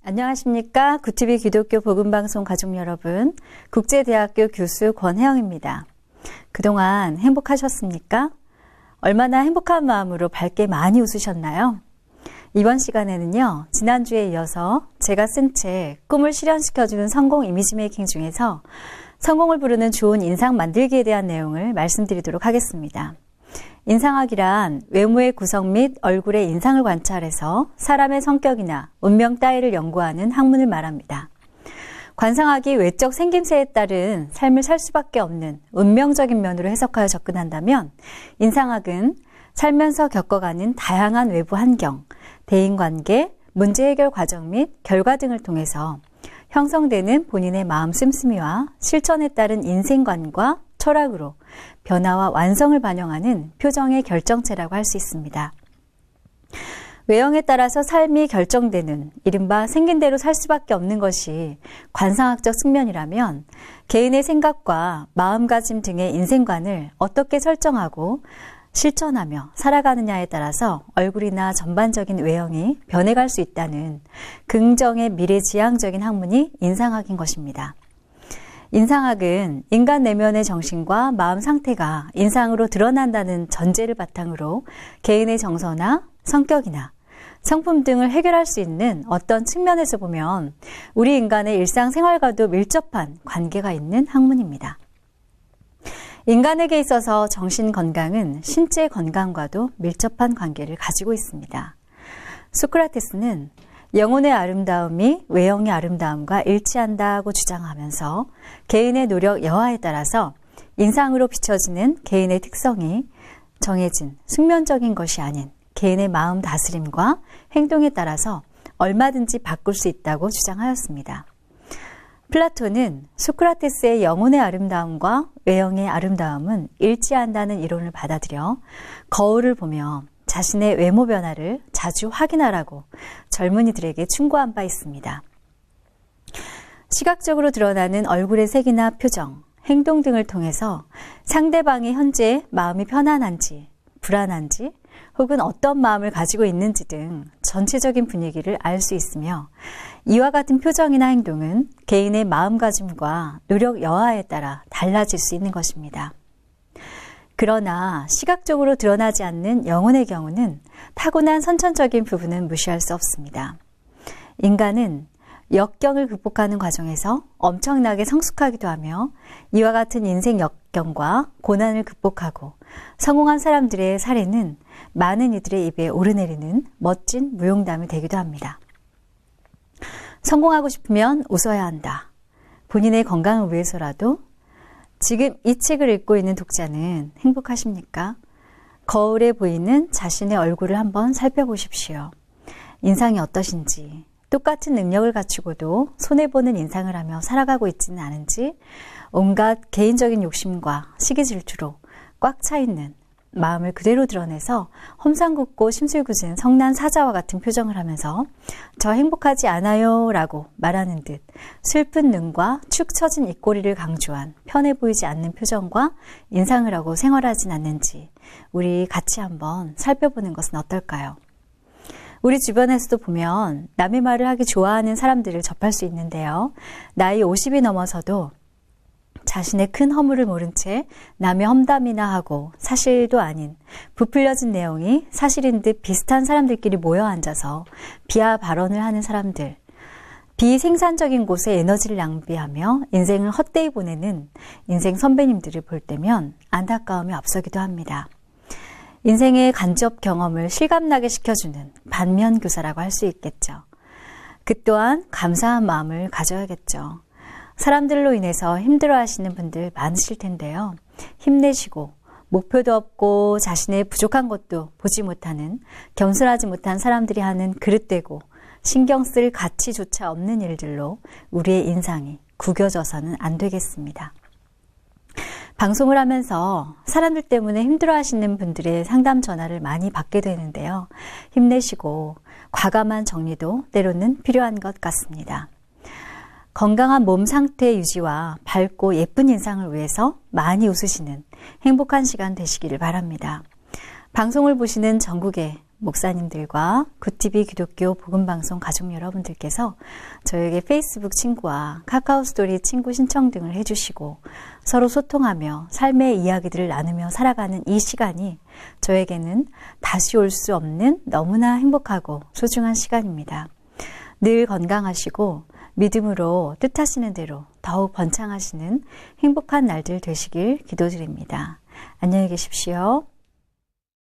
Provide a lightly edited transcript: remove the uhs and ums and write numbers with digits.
안녕하십니까. 구티비 기독교 복음방송 가족 여러분, 국제대학교 교수 권혜영입니다. 그동안 행복하셨습니까? 얼마나 행복한 마음으로 밝게 많이 웃으셨나요? 이번 시간에는요, 지난주에 이어서 제가 쓴 책 꿈을 실현시켜주는 성공 이미지 메이킹 중에서 성공을 부르는 좋은 인상 만들기에 대한 내용을 말씀드리도록 하겠습니다. 인상학이란 외모의 구성 및 얼굴의 인상을 관찰해서 사람의 성격이나 운명 따위를 연구하는 학문을 말합니다. 관상학이 외적 생김새에 따른 삶을 살 수밖에 없는 운명적인 면으로 해석하여 접근한다면, 인상학은 살면서 겪어가는 다양한 외부 환경, 대인관계, 문제 해결 과정 및 결과 등을 통해서 형성되는 본인의 마음 씀씀이와 실천에 따른 인생관과 철학으로 변화와 완성을 반영하는 표정의 결정체라고 할 수 있습니다. 외형에 따라서 삶이 결정되는 이른바 생긴 대로 살 수밖에 없는 것이 관상학적 측면이라면, 개인의 생각과 마음가짐 등의 인생관을 어떻게 설정하고 실천하며 살아가느냐에 따라서 얼굴이나 전반적인 외형이 변해갈 수 있다는 긍정의 미래지향적인 학문이 인상학인 것입니다. 인상학은 인간 내면의 정신과 마음 상태가 인상으로 드러난다는 전제를 바탕으로 개인의 정서나 성격이나 성품 등을 해결할 수 있는 어떤 측면에서 보면 우리 인간의 일상생활과도 밀접한 관계가 있는 학문입니다. 인간에게 있어서 정신 건강은 신체 건강과도 밀접한 관계를 가지고 있습니다. 소크라테스는 영혼의 아름다움이 외형의 아름다움과 일치한다고 주장하면서 개인의 노력 여하에 따라서 인상으로 비춰지는 개인의 특성이 정해진 숙면적인 것이 아닌 개인의 마음 다스림과 행동에 따라서 얼마든지 바꿀 수 있다고 주장하였습니다. 플라톤은 소크라테스의 영혼의 아름다움과 외형의 아름다움은 일치한다는 이론을 받아들여 거울을 보며 자신의 외모 변화를 자주 확인하라고 젊은이들에게 충고한 바 있습니다. 시각적으로 드러나는 얼굴의 색이나 표정, 행동 등을 통해서 상대방이 현재 마음이 편안한지, 불안한지, 혹은 어떤 마음을 가지고 있는지 등 전체적인 분위기를 알 수 있으며, 이와 같은 표정이나 행동은 개인의 마음가짐과 노력 여하에 따라 달라질 수 있는 것입니다. 그러나 시각적으로 드러나지 않는 영혼의 경우는 타고난 선천적인 부분은 무시할 수 없습니다. 인간은 역경을 극복하는 과정에서 엄청나게 성숙하기도 하며, 이와 같은 인생 역경과 고난을 극복하고 성공한 사람들의 사례는 많은 이들의 입에 오르내리는 멋진 무용담이 되기도 합니다. 성공하고 싶으면 웃어야 한다. 본인의 건강을 위해서라도. 지금 이 책을 읽고 있는 독자는 행복하십니까? 거울에 보이는 자신의 얼굴을 한번 살펴보십시오. 인상이 어떠신지, 똑같은 능력을 갖추고도 손해보는 인상을 하며 살아가고 있지는 않은지, 온갖 개인적인 욕심과 시기 질투로 꽉 차 있는 마음을 그대로 드러내서 험상궂고 심술궂은 성난 사자와 같은 표정을 하면서 저 행복하지 않아요 라고 말하는 듯 슬픈 눈과 축 처진 입꼬리를 강조한 편해 보이지 않는 표정과 인상을 하고 생활하진 않는지 우리 같이 한번 살펴보는 것은 어떨까요? 우리 주변에서도 보면 남의 말을 하기 좋아하는 사람들을 접할 수 있는데요. 나이 50이 넘어서도 자신의 큰 허물을 모른 채 남의 험담이나 하고 사실도 아닌 부풀려진 내용이 사실인 듯 비슷한 사람들끼리 모여 앉아서 비하 발언을 하는 사람들, 비생산적인 곳에 에너지를 낭비하며 인생을 헛되이 보내는 인생 선배님들을 볼 때면 안타까움이 앞서기도 합니다. 인생의 간접 경험을 실감나게 시켜주는 반면교사라고 할 수 있겠죠. 그 또한 감사한 마음을 가져야겠죠. 사람들로 인해서 힘들어하시는 분들 많으실 텐데요. 힘내시고 목표도 없고 자신의 부족한 것도 보지 못하는 겸손하지 못한 사람들이 하는 그릇되고 신경 쓸 가치조차 없는 일들로 우리의 인상이 구겨져서는 안 되겠습니다. 방송을 하면서 사람들 때문에 힘들어하시는 분들의 상담 전화를 많이 받게 되는데요. 힘내시고 과감한 정리도 때로는 필요한 것 같습니다. 건강한 몸 상태 유지와 밝고 예쁜 인상을 위해서 많이 웃으시는 행복한 시간 되시기를 바랍니다. 방송을 보시는 전국의 목사님들과 굿TV 기독교 복음방송 가족 여러분들께서 저에게 페이스북 친구와 카카오스토리 친구 신청 등을 해주시고 서로 소통하며 삶의 이야기들을 나누며 살아가는 이 시간이 저에게는 다시 올 수 없는 너무나 행복하고 소중한 시간입니다. 늘 건강하시고 믿음으로 뜻하시는 대로 더욱 번창하시는 행복한 날들 되시길 기도드립니다. 안녕히 계십시오.